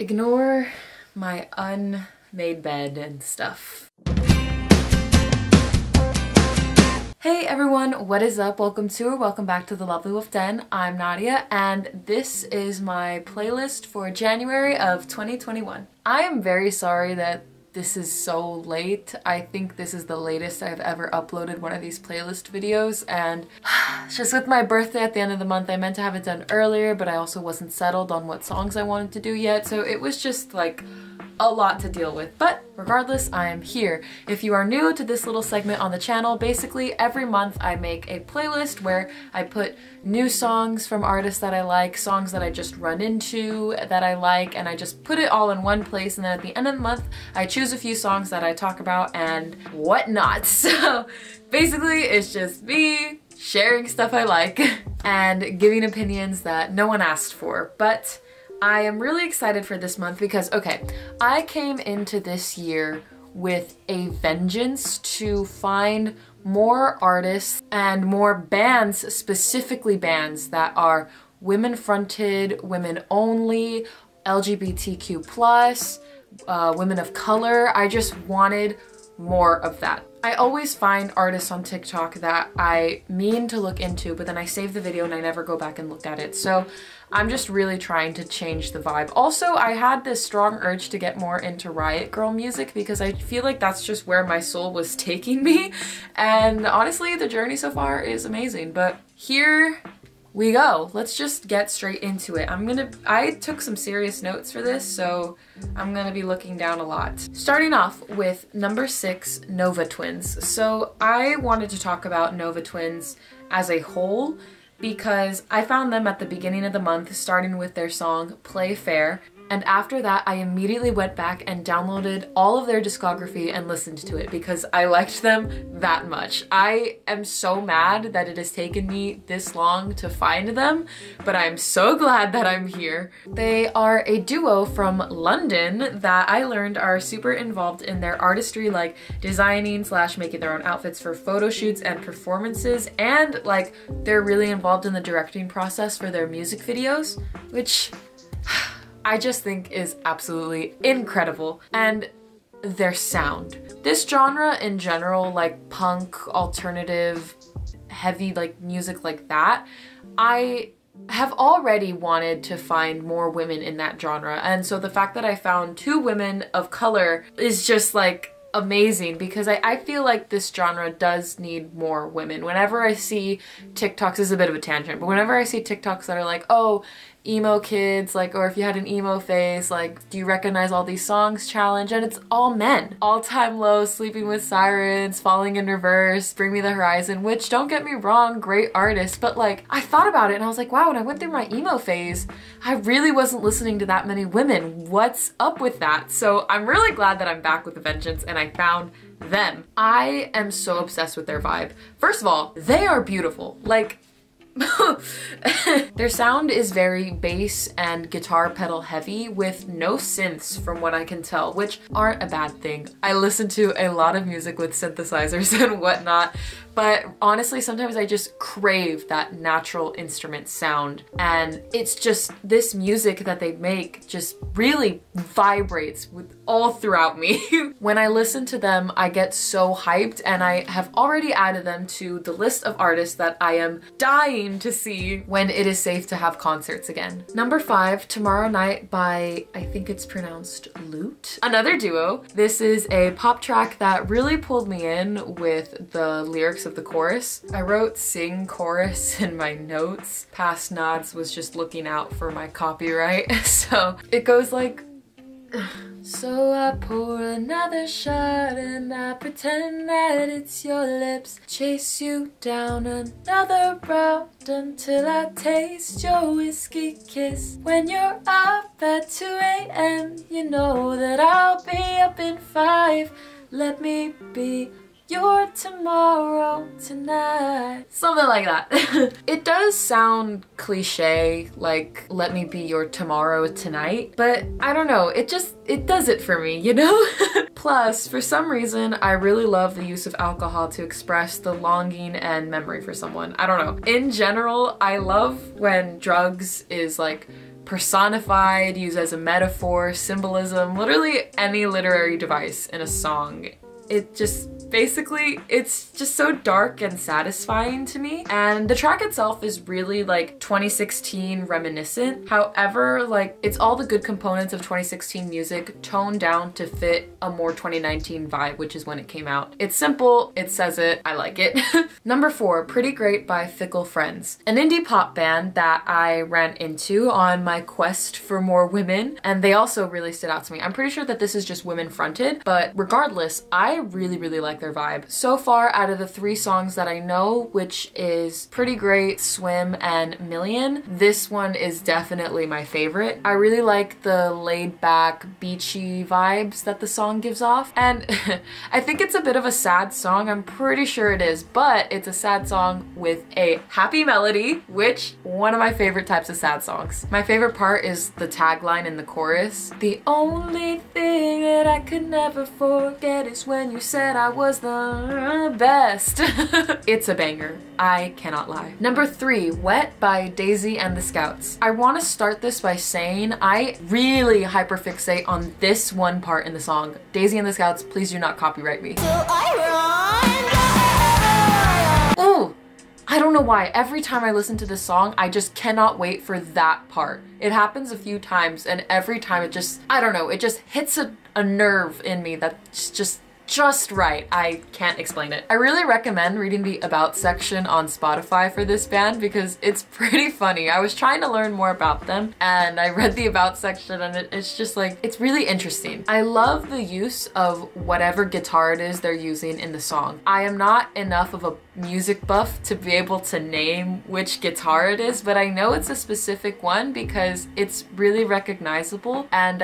Ignore my unmade bed and stuff. Hey everyone, what is up? Welcome to or welcome back to The Lovely Wolf Den. I'm Nadia and this is my playlist for January of 2021. I am very sorry that this is so late. I think this is the latest I've ever uploaded one of these playlist videos, and just with my birthday at the end of the month, I meant to have it done earlier, but I also wasn't settled on what songs I wanted to do yet, so it was just like a lot to deal with. But regardless, I am here. If you are new to this little segment on the channel, basically every month I make a playlist where I put new songs from artists that I like, songs that I just run into that I like, and I just put it all in one place, and then at the end of the month I choose a few songs that I talk about and whatnot. So basically it's just me sharing stuff I like and giving opinions that no one asked for. But I am really excited for this month because, okay, I came into this year with a vengeance to find more artists and more bands, specifically bands that are women-fronted, women-only, LGBTQ+, women of color. I just wanted more of that. I always find artists on TikTok that I mean to look into, but then I save the video and I never go back and look at it. So I'm just really trying to change the vibe. Also, I had this strong urge to get more into Riot Girl music because I feel like that's just where my soul was taking me. And honestly, the journey so far is amazing, but here we go. Let's just get straight into it. I took some serious notes for this, so I'm gonna be looking down a lot. Starting off with number 6, Nova Twins. So I wanted to talk about Nova Twins as a whole because I found them at the beginning of the month, starting with their song Play Fair. And after that, I immediately went back and downloaded all of their discography and listened to it because I liked them that much. I am so mad that it has taken me this long to find them, but I'm so glad that I'm here. They are a duo from London that I learned are super involved in their artistry, like designing / making their own outfits for photo shoots and performances, and like they're really involved in the directing process for their music videos, which I just think is absolutely incredible. And their sound. This genre in general, like punk, alternative, heavy like music like that, I have already wanted to find more women in that genre. And so the fact that I found 2 women of color is just like amazing because I feel like this genre does need more women. Whenever I see TikToks, this is a bit of a tangent, but whenever I see TikToks that are like, oh, emo kids, like, or if you had an emo phase, like, do you recognize all these songs challenge? And it's all men. All Time Low, Sleeping with Sirens, Falling in Reverse, Bring Me the Horizon, which, don't get me wrong, great artists, but like, I thought about it and I was like, wow, when I went through my emo phase, I really wasn't listening to that many women. What's up with that? So I'm really glad that I'm back with a vengeance and I found them. I am so obsessed with their vibe. First of all, they are beautiful. Like, their sound is very bass and guitar pedal heavy with no synths from what I can tell, which aren't a bad thing. I listen to a lot of music with synthesizers and whatnot, but honestly sometimes I just crave that natural instrument sound, and it's just this music that they make just really vibrates with all throughout me. When I listen to them, I get so hyped, and I have already added them to the list of artists that I am dying to see when it is safe to have concerts again. Number 5, Tomorrow Night by, I think it's pronounced Lute. Another duo. This is a pop track that really pulled me in with the lyrics of the chorus. I wrote sing chorus in my notes. Past nods was just looking out for my copyright. So it goes like, so I pour another shot and I pretend that it's your lips. Chase you down another round until I taste your whiskey kiss. When you're up at 2 AM, you know that I'll be up in 5. Let me be your tomorrow tonight. Something like that. It does sound cliche, like let me be your tomorrow tonight, but I don't know, it does it for me, you know? Plus, for some reason, I really love the use of alcohol to express the longing and memory for someone. I don't know. In general, I love when drugs is like personified, used as a metaphor, symbolism, literally any literary device in a song. It just basically, it's just so dark and satisfying to me. And the track itself is really like 2016 reminiscent. However, like it's all the good components of 2016 music toned down to fit a more 2019 vibe, which is when it came out. It's simple, it says it, I like it. Number 4, Pretty Great by Fickle Friends. An indie pop band that I ran into on my quest for more women, and they also really stood out to me. I'm pretty sure that this is just women fronted, but regardless, I really like their vibe. So far, out of the 3 songs that I know, which is Pretty Great, Swim, and Million, this one is definitely my favorite. I really like the laid back, beachy vibes that the song gives off. And I think it's a bit of a sad song. I'm pretty sure it is, but it's a sad song with a happy melody, which one of my favorite types of sad songs. My favorite part is the tagline in the chorus. The only thing that I could never forget is when you said I was the best. It's a banger. I cannot lie. Number 3, Wet by Daisy and the Scouts. I want to start this by saying I really hyperfixate on this one part in the song. Daisy and the Scouts, please do not copyright me. Ooh! I don't know why. Every time I listen to this song, I just cannot wait for that part. It happens a few times, and every time it just, I don't know, it just hits a nerve in me that's just right. I can't explain it. I really recommend reading the About section on Spotify for this band because it's pretty funny. I was trying to learn more about them and I read the About section and it's just like, it's really interesting. I love the use of whatever guitar it is they're using in the song. I am not enough of a music buff to be able to name which guitar it is, but I know it's a specific one because it's really recognizable and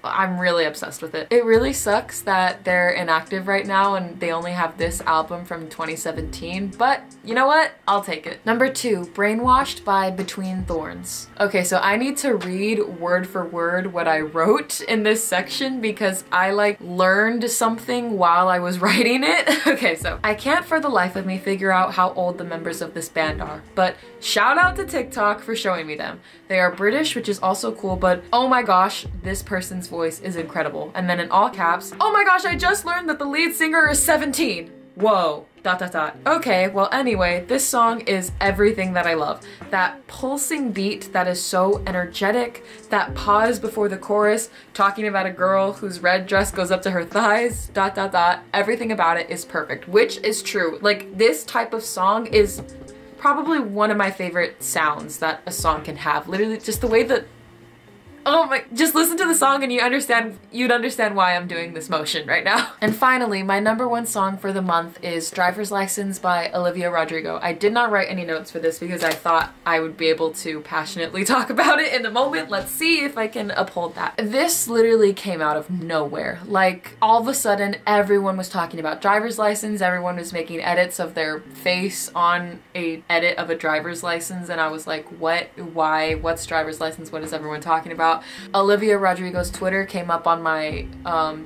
I'm really obsessed with it. It really sucks that they're inactive right now and they only have this album from 2017, but you know what? I'll take it. Number 2, Brainwashed by Between Thorns. Okay, so I need to read word for word what I wrote in this section because I like learned something while I was writing it. Okay, so I can't for the life of me figure out how old the members of this band are, but shout out to TikTok for showing me them. They are British, which is also cool, but oh my gosh, this person's voice is incredible. And then in all caps, oh my gosh, I just learned that the lead singer is 17. Whoa. ... Okay, well anyway, this song is everything that I love. That pulsing beat that is so energetic, that pause before the chorus, talking about a girl whose red dress goes up to her thighs, ... Everything about it is perfect, which is true. Like, this type of song is probably one of my favorite sounds that a song can have. Literally just the way that, oh my, just listen to the song and you'd understand why I'm doing this motion right now. And finally, my number 1 song for the month is Driver's License by Olivia Rodrigo. I did not write any notes for this because I thought I would be able to passionately talk about it in the moment. Let's see if I can uphold that. This literally came out of nowhere. Like, all of a sudden, everyone was talking about driver's license, everyone was making edits of their face on a edit of a driver's license, and I was like, what? Why? What's driver's license? What is everyone talking about? Olivia Rodrigo's Twitter came up on my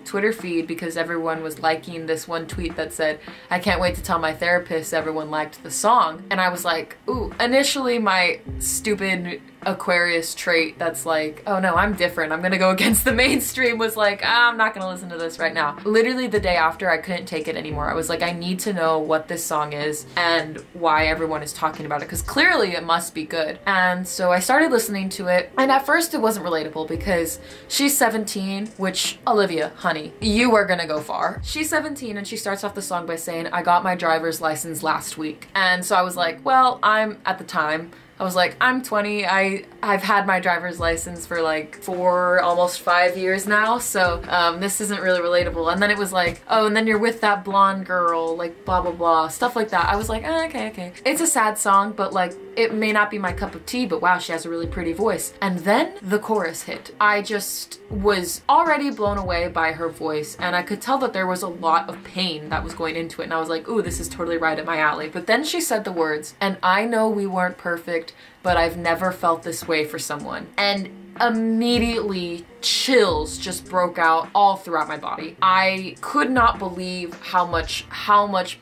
Twitter feed because everyone was liking this one tweet that said, I can't wait to tell my therapist everyone liked the song. And I was like, ooh, initially my stupid Aquarius trait that's like, oh no, I'm different, I'm gonna go against the mainstream, was like, I'm not gonna listen to this right now. Literally the day after, I couldn't take it anymore. I was like, I need to know what this song is and why everyone is talking about it, because clearly it must be good. And so I started listening to it, and at first it wasn't relatable because she's 17, which, Olivia, honey, you are gonna go far. She's 17 and she starts off the song by saying, I got my driver's license last week. And so I was like, well, at the time, I was like, I'm 20, I've had my driver's license for like 4, almost 5 years now, so this isn't really relatable. And then it was like, oh, and then you're with that blonde girl, like blah blah blah, stuff like that. I was like, oh, okay. It's a sad song, but like, it may not be my cup of tea, but wow, she has a really pretty voice. And then the chorus hit. I just was already blown away by her voice, and I could tell that there was a lot of pain that was going into it, and I was like, ooh, this is totally right at my alley. But then she said the words, and I know we weren't perfect, but I've never felt this way for someone. And immediately chills just broke out all throughout my body. I could not believe how much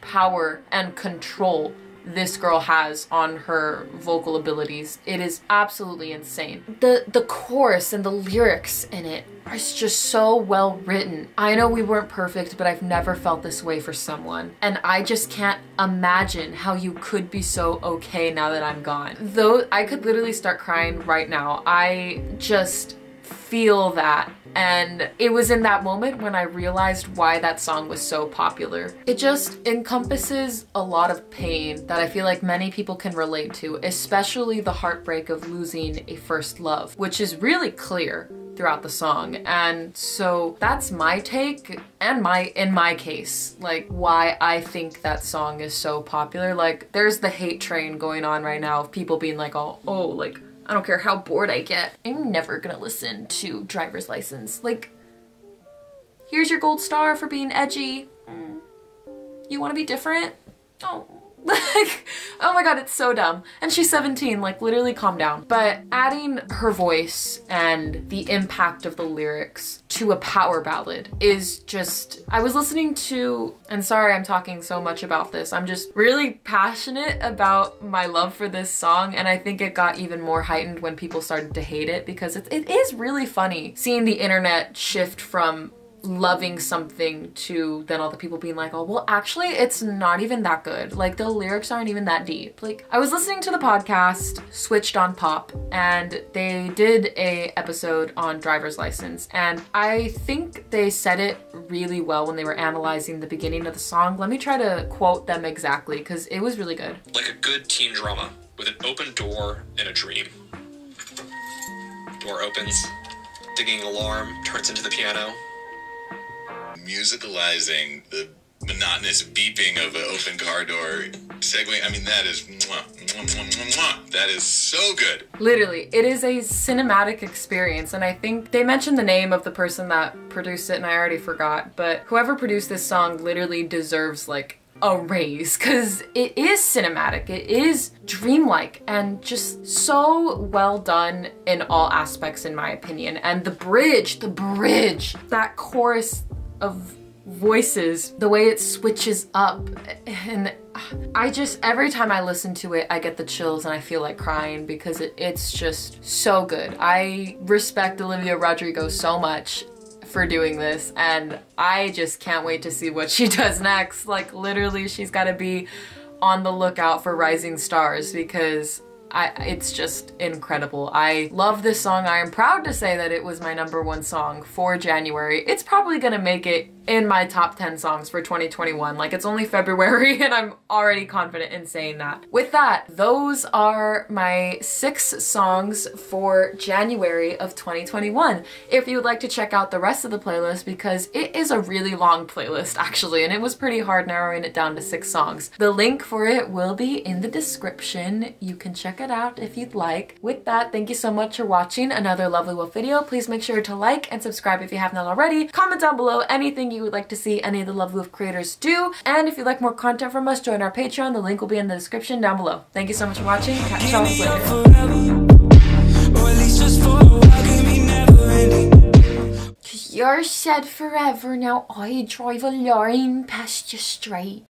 power and control this girl has on her vocal abilities. It is absolutely insane. The chorus and the lyrics in it are just so well written. I know we weren't perfect, but I've never felt this way for someone. And I just can't imagine how you could be so okay now that I'm gone. Though I could literally start crying right now. I just feel that. And it was in that moment when I realized why that song was so popular. It just encompasses a lot of pain that I feel like many people can relate to, especially the heartbreak of losing a first love, which is really clear throughout the song. And so that's my take and in my case, like why I think that song is so popular. Like there's the hate train going on right now of people being like, oh, like, I don't care how bored I get, I'm never gonna listen to Driver's License. Like, here's your gold star for being edgy. You wanna be different? Oh. Like, oh my god, it's so dumb. And she's 17, like literally calm down. But adding her voice and the impact of the lyrics to a power ballad is just, I was listening to, and sorry I'm talking so much about this, I'm just really passionate about my love for this song, and I think it got even more heightened when people started to hate it, because it is really funny seeing the internet shift from loving something to then all the people being like, oh, well, actually, it's not even that good. Like, the lyrics aren't even that deep. Like, I was listening to the podcast Switched on Pop, and they did a episode on Driver's License, and I think they said it really well when they were analyzing the beginning of the song. Let me try to quote them exactly, because it was really good. Like a good teen drama with an open door and a dream. Door opens, dinging alarm turns into the piano. Musicalizing the monotonous beeping of an open car door, segueing, I mean, that is mwah, mwah, mwah, mwah, mwah. That is so good. Literally, it is a cinematic experience, and I think they mentioned the name of the person that produced it, and I already forgot, but whoever produced this song literally deserves like a raise, because it is cinematic, it is dreamlike, and just so well done in all aspects in my opinion. And the bridge, that chorus of voices, the way it switches up, and I just, every time I listen to it, I get the chills and I feel like crying, because it's just so good. I respect Olivia Rodrigo so much for doing this, and I just can't wait to see what she does next. Like literally, she's got to be on the lookout for rising stars, because it's just incredible. I love this song. I am proud to say that it was my #1 song for January. It's probably gonna make it in my top 10 songs for 2021. Like, it's only February and I'm already confident in saying that. With that, those are my 6 songs for January of 2021. If you would like to check out the rest of the playlist, because it is a really long playlist actually, and it was pretty hard narrowing it down to 6 songs. The link for it will be in the description. You can check it out if you'd like. With that, thank you so much for watching another Lovely Wolf video. Please make sure to like and subscribe if you have not already. Comment down below anything you would like to see any of the Lovely Wolf creators do. And if you'd like more content from us, join our Patreon. The link will be in the description down below. Thank you so much for watching. Catch y'all later. You're said forever, now I drive a line past you straight.